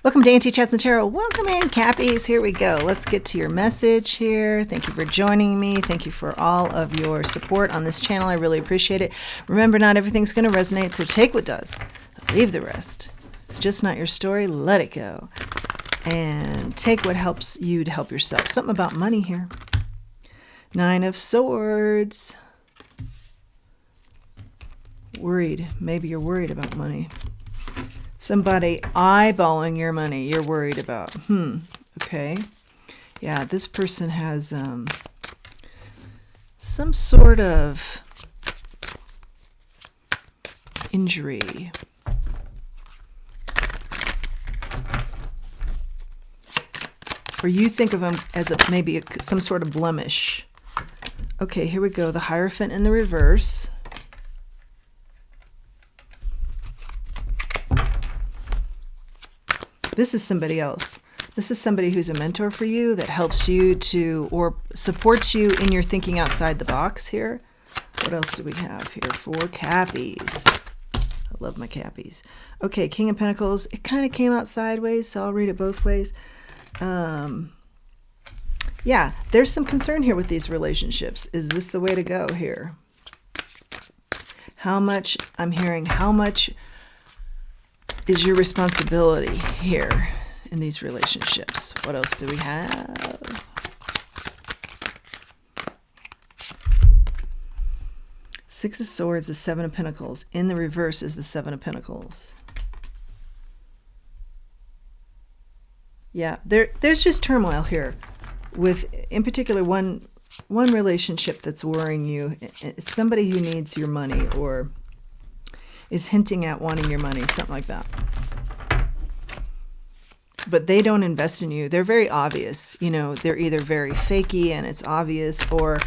Welcome to Auntie Chats and Tarot. Welcome in, Cappies. Here we go. Let's get to your message here. Thank you for joining me. Thank you for all of your support on this channel. I really appreciate it. Remember, not everything's going to resonate, so take what does. Leave the rest. It's just not your story. Let it go. And take what helps you to help yourself. Something about money here. 9 of Swords. Worried. Maybe you're worried about money. Somebody eyeballing your money you're worried about. Okay. Yeah, this person has some sort of injury. Or you think of them as maybe some sort of blemish. Okay, here we go. The Hierophant in the reverse. This is somebody else. This is somebody who's a mentor for you that helps you to, or supports you in your thinking outside the box here. What else do we have here for Cappies? I love my Cappies. Okay, King of Pentacles. It kind of came out sideways, so I'll read it both ways. Yeah, there's some concern here with these relationships. Is this the way to go here? How much, I'm hearing, how much is your responsibility here in these relationships? What else do we have? Six of Swords, the Seven of Pentacles. In the reverse is the Seven of Pentacles. Yeah, there's just turmoil here with, in particular, one relationship that's worrying you. It's somebody who needs your money or is hinting at wanting your money, something like that. But they don't invest in you. They're very obvious. You know, they're either very fakey and it's obvious, or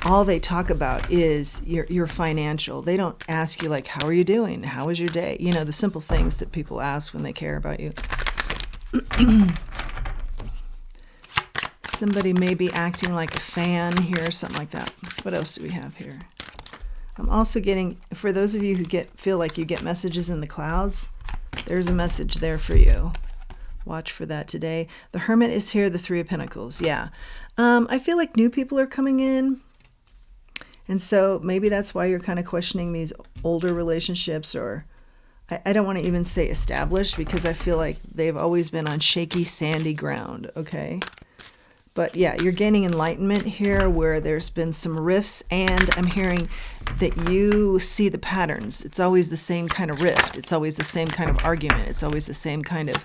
all they talk about is your financial. They don't ask you, like, how are you doing? How was your day? You know, the simple things that people ask when they care about you. Somebody may be acting like a fan here, something like that. What else do we have here? I'm also getting, for those of you who feel like you get messages in the clouds, there's a message there for you. Watch for that today. The Hermit is here, the Three of Pentacles. Yeah. I feel like new people are coming in. And so maybe that's why you're kind of questioning these older relationships, or I don't want to even say established, because I feel like they've always been on shaky, sandy ground. Okay. But yeah, you're gaining enlightenment here where there's been some rifts, and I'm hearing that you see the patterns. It's always the same kind of rift. It's always the same kind of argument. It's always the same kind of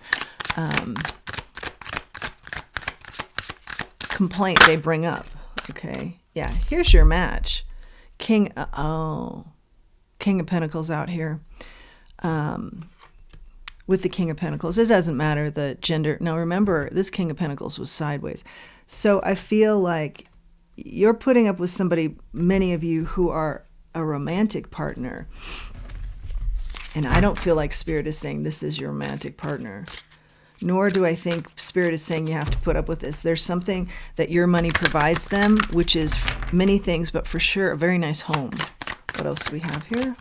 complaint they bring up. Okay. Yeah. Here's your match. King of Pentacles out here. With the King of Pentacles. It doesn't matter the gender. Now remember, this King of Pentacles was sideways. So I feel like you're putting up with somebody, many of you, who are a romantic partner. And I don't feel like Spirit is saying this is your romantic partner. Nor do I think Spirit is saying you have to put up with this. There's something that your money provides them, which is many things, but for sure a very nice home. What else do we have here?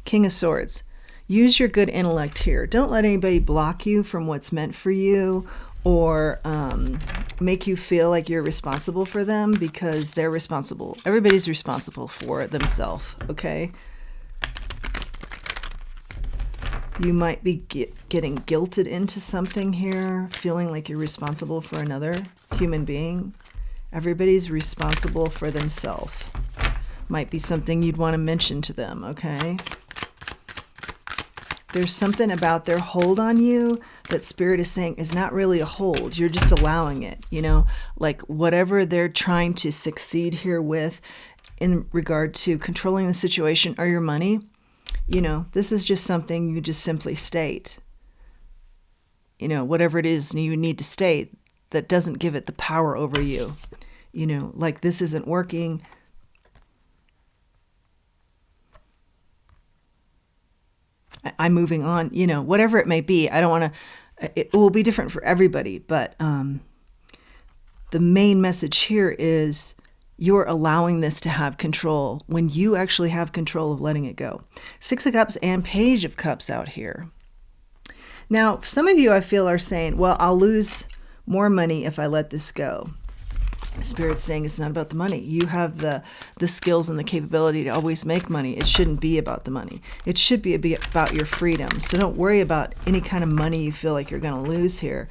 King of Swords. Use your good intellect here. Don't let anybody block you from what's meant for you, or make you feel like you're responsible for them, because they're responsible. Everybody's responsible for themselves, okay? You might be getting guilted into something here, feeling like you're responsible for another human being. Everybody's responsible for themselves. Might be something you'd want to mention to them, okay? There's something about their hold on you that Spirit is saying is not really a hold. You're just allowing it, you know, like whatever they're trying to succeed here with in regard to controlling the situation or your money. You know, this is just something you just simply state. You know, whatever it is you need to state that doesn't give it the power over you. You know, like, this isn't working. I'm moving on, you know, whatever it may be. I don't want to, it will be different for everybody, but the main message here is you're allowing this to have control when you actually have control of letting it go. 6 of Cups and Page of Cups out here. Now, some of you I feel are saying, well, I'll lose more money if I let this go. Spirit's saying it's not about the money. You have the skills and the capability to always make money. It shouldn't be about the money. It should be about your freedom. So don't worry about any kind of money you feel like you're going to lose here.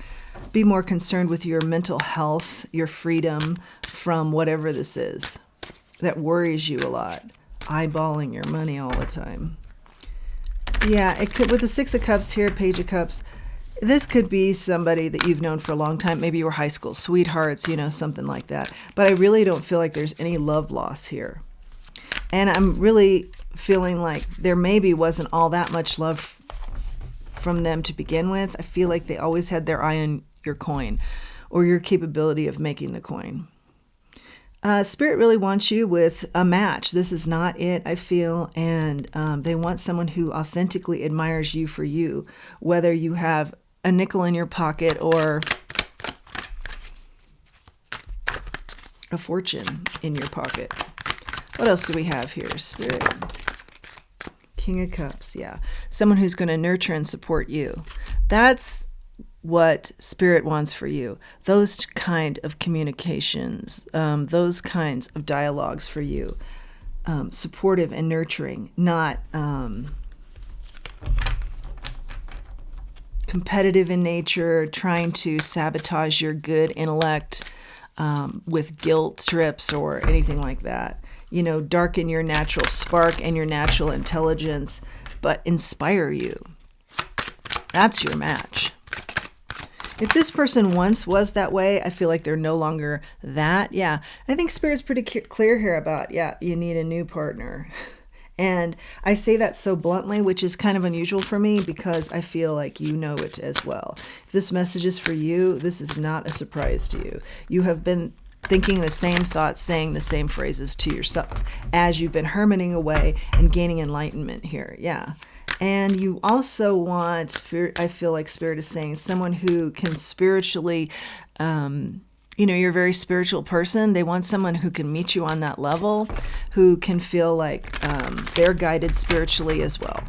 Be more concerned with your mental health, your freedom from whatever this is that worries you a lot. Eyeballing your money all the time. Yeah, it could, with the 6 of Cups here, Page of Cups, this could be somebody that you've known for a long time. Maybe you were high school sweethearts, something like that. But I really don't feel like there's any love loss here. And I'm really feeling like there maybe wasn't all that much love from them to begin with. I feel like they always had their eye on your coin or your capability of making the coin. Spirit really wants you with a match. This is not it, I feel. And they want someone who authentically admires you for you, whether you have a nickel in your pocket or a fortune in your pocket. What else do we have here, Spirit? King of Cups, yeah. Someone who's going to nurture and support you. That's what Spirit wants for you. Those kind of communications, those kinds of dialogues for you. Supportive and nurturing, not competitive in nature, trying to sabotage your good intellect with guilt trips or anything like that. Darken your natural spark and your natural intelligence, but inspire you. That's your match. If this person once was that way, I feel like they're no longer that. Yeah, I think Spirit's pretty clear here about, you need a new partner. And I say that so bluntly, which is kind of unusual for me because I feel like you know it as well. If this message is for you, this is not a surprise to you. You have been thinking the same thoughts, saying the same phrases to yourself as you've been hermiting away and gaining enlightenment here. Yeah. And you also want, I feel like Spirit is saying, someone who can spiritually, you're a very spiritual person. They want someone who can meet you on that level, who can feel like they're guided spiritually as well.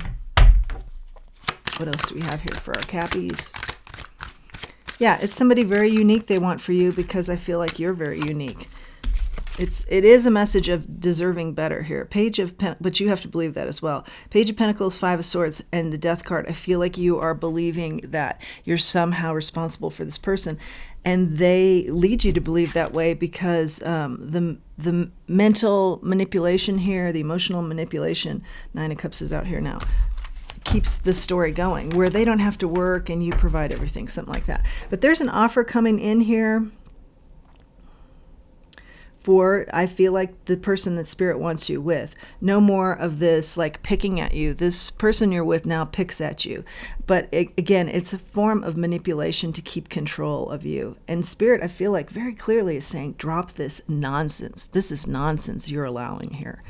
What else do we have here for our Cappies? Yeah, it's somebody very unique they want for you because I feel like you're very unique. It is a message of deserving better here. But you have to believe that as well. Page of Pentacles, 5 of Swords, and the Death card. I feel like you are believing that you're somehow responsible for this person. And they lead you to believe that way because the mental manipulation here, the emotional manipulation, 9 of Cups is out here now, keeps the story going where they don't have to work and you provide everything, something like that. But there's an offer coming in here for, I feel like, the person that Spirit wants you with. No more of this like picking at you. This person you're with now picks at you. But again, it's a form of manipulation to keep control of you. And Spirit, I feel like, very clearly is saying, drop this nonsense. This is nonsense you're allowing here.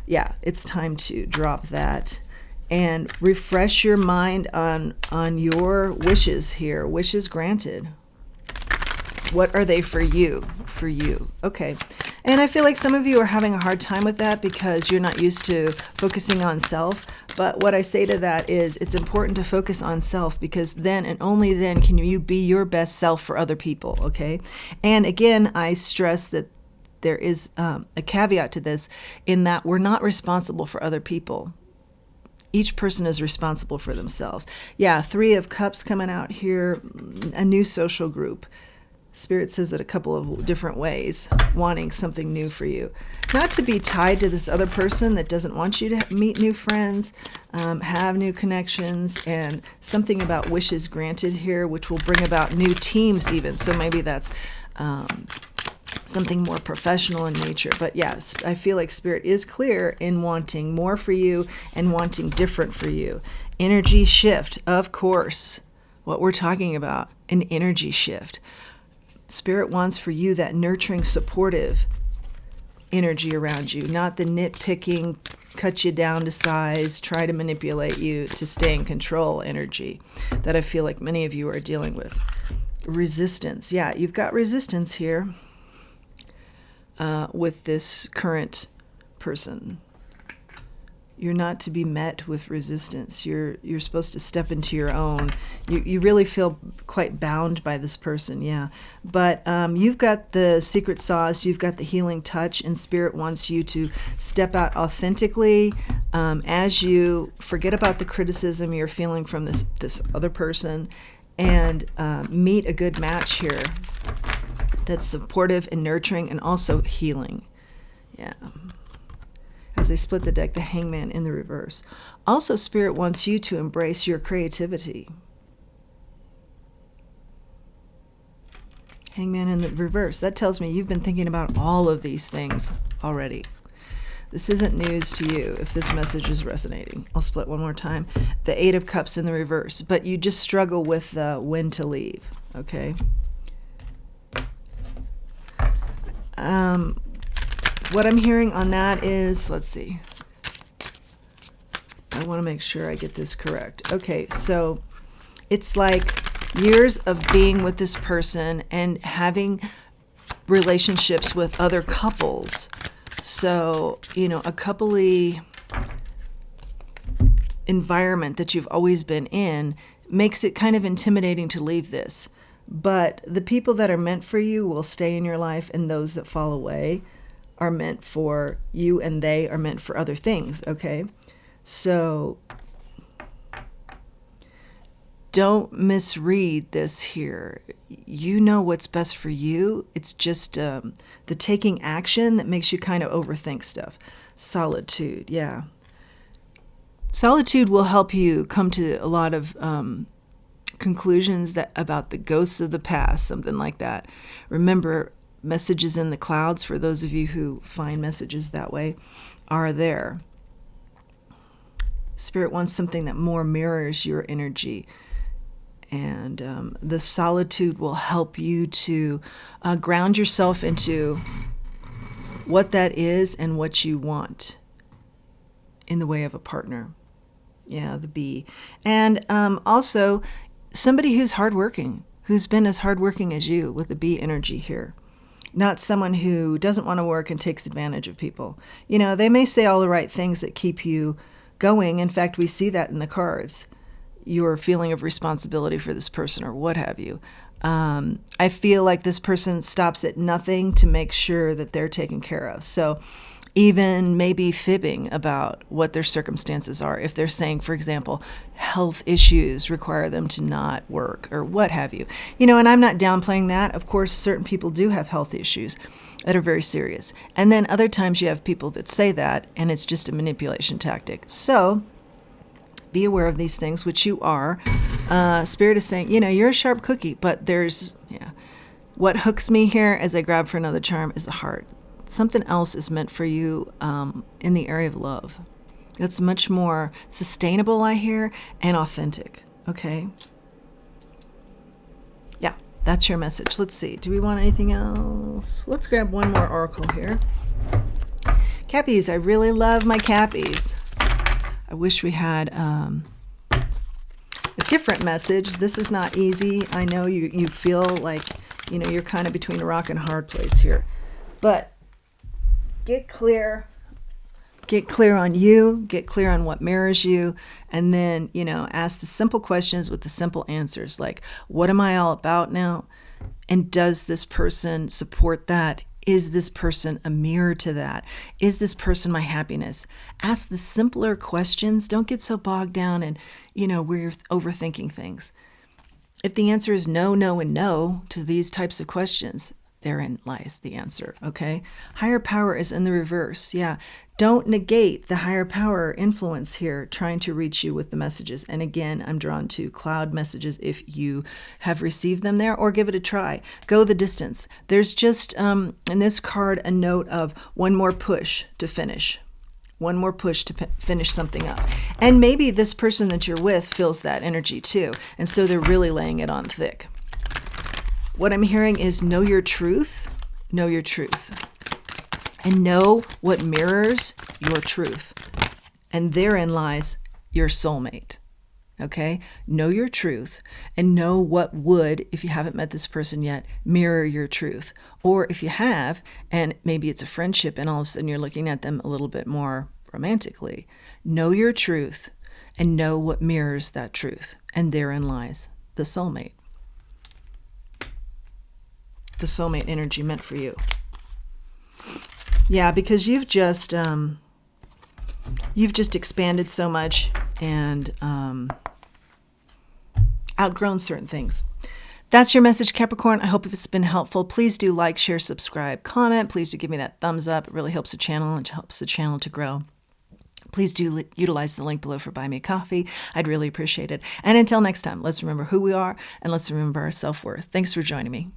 Yeah, it's time to drop that and refresh your mind on your wishes here. Wishes granted. What are they for you? For you. Okay. And I feel like some of you are having a hard time with that because you're not used to focusing on self. But what I say to that is it's important to focus on self because then and only then can you be your best self for other people. Okay. And again, I stress that there is a caveat to this in that we're not responsible for other people. Each person is responsible for themselves. Yeah. 3 of Cups coming out here, a new social group. Spirit says it a couple of different ways, wanting something new for you. Not to be tied to this other person that doesn't want you to meet new friends, have new connections, and something about wishes granted here, which will bring about new teams even. So maybe that's something more professional in nature. But yes, I feel like Spirit is clear in wanting more for you and wanting different for you. Energy shift, of course. What we're talking about, an energy shift. Spirit wants for you that nurturing, supportive energy around you, not the nitpicking, cut you down to size, try to manipulate you to stay in control energy that I feel like many of you are dealing with. Resistance. Yeah, you've got resistance here. with this current person. You're not to be met with resistance. You're supposed to step into your own. You really feel quite bound by this person, yeah. But you've got the secret sauce. You've got the healing touch, and Spirit wants you to step out authentically as you forget about the criticism you're feeling from this other person, and meet a good match here that's supportive and nurturing and also healing. Yeah. As I split the deck, the Hangman in the reverse. Also, Spirit wants you to embrace your creativity. Hangman in the reverse. That tells me you've been thinking about all of these things already. This isn't news to you if this message is resonating. I'll split one more time. The Eight of Cups in the reverse. But you just struggle with when to leave, okay? What I'm hearing on that is, let's see. I want to make sure I get this correct. Okay, so it's like years of being with this person and having relationships with other couples. So, you know, a coupley environment that you've always been in makes it kind of intimidating to leave this. But the people that are meant for you will stay in your life, and those that fall away are meant for you, and they are meant for other things, okay? So don't misread this here. You know what's best for you. It's just the taking action that makes you kind of overthink stuff. Solitude, yeah. Solitude will help you come to a lot of conclusions that about the ghosts of the past, something like that. Remember, messages in the clouds, for those of you who find messages that way, are there. Spirit wants something that more mirrors your energy. And the solitude will help you to ground yourself into what that is and what you want in the way of a partner. Yeah, the bee. And also somebody who's hardworking, who's been as hardworking as you, with the bee energy here. Not someone who doesn't want to work and takes advantage of people. You know, they may say all the right things that keep you going. In fact, we see that in the cards. Your feeling of responsibility for this person or what have you. I feel like this person stops at nothing to make sure that they're taken care of. So even maybe fibbing about what their circumstances are. If they're saying, for example, health issues require them to not work or what have you. You know, and I'm not downplaying that. Of course, certain people do have health issues that are very serious. And then other times you have people that say that, and it's just a manipulation tactic. So be aware of these things, which you are. Spirit is saying, you know, you're a sharp cookie, but there's, yeah. What hooks me here as I grab for another charm is the heart. Something else is meant for you in the area of love. That's much more sustainable, I hear, and authentic. Okay? Yeah, that's your message. Let's see. Do we want anything else? Let's grab one more oracle here. Cappies. I really love my Cappies. I wish we had a different message. This is not easy. I know you feel like, you know, you're kind of between a rock and a hard place here. But get clear on you, get clear on what mirrors you, and then, you know, ask the simple questions with the simple answers, like, what am I all about now? And does this person support that? Is this person a mirror to that? Is this person my happiness? Ask the simpler questions. Don't get so bogged down and, you know, where you're overthinking things. If the answer is no, no, and no to these types of questions, therein lies the answer, okay? Higher power is in the reverse, yeah. Don't negate the higher power influence here trying to reach you with the messages. And again, I'm drawn to cloud messages if you have received them there, or give it a try. Go the distance. There's just, in this card, a note of one more push to finish. One more push to finish something up. And maybe this person that you're with feels that energy too. And so they're really laying it on thick. What I'm hearing is know your truth, and know what mirrors your truth. And therein lies your soulmate. Okay? Know your truth and know what would, if you haven't met this person yet, mirror your truth. Or if you have, and maybe it's a friendship and all of a sudden you're looking at them a little bit more romantically, know your truth and know what mirrors that truth. And therein lies the soulmate. The soulmate energy meant for you. Yeah, because you've just expanded so much and outgrown certain things. That's your message, Capricorn. I hope it's been helpful. Please do like, share, subscribe, comment. Please do give me that thumbs up. It really helps the channel and helps the channel to grow. Please do utilize the link below for Buy Me a Coffee. I'd really appreciate it. And until next time, let's remember who we are and let's remember our self-worth. Thanks for joining me.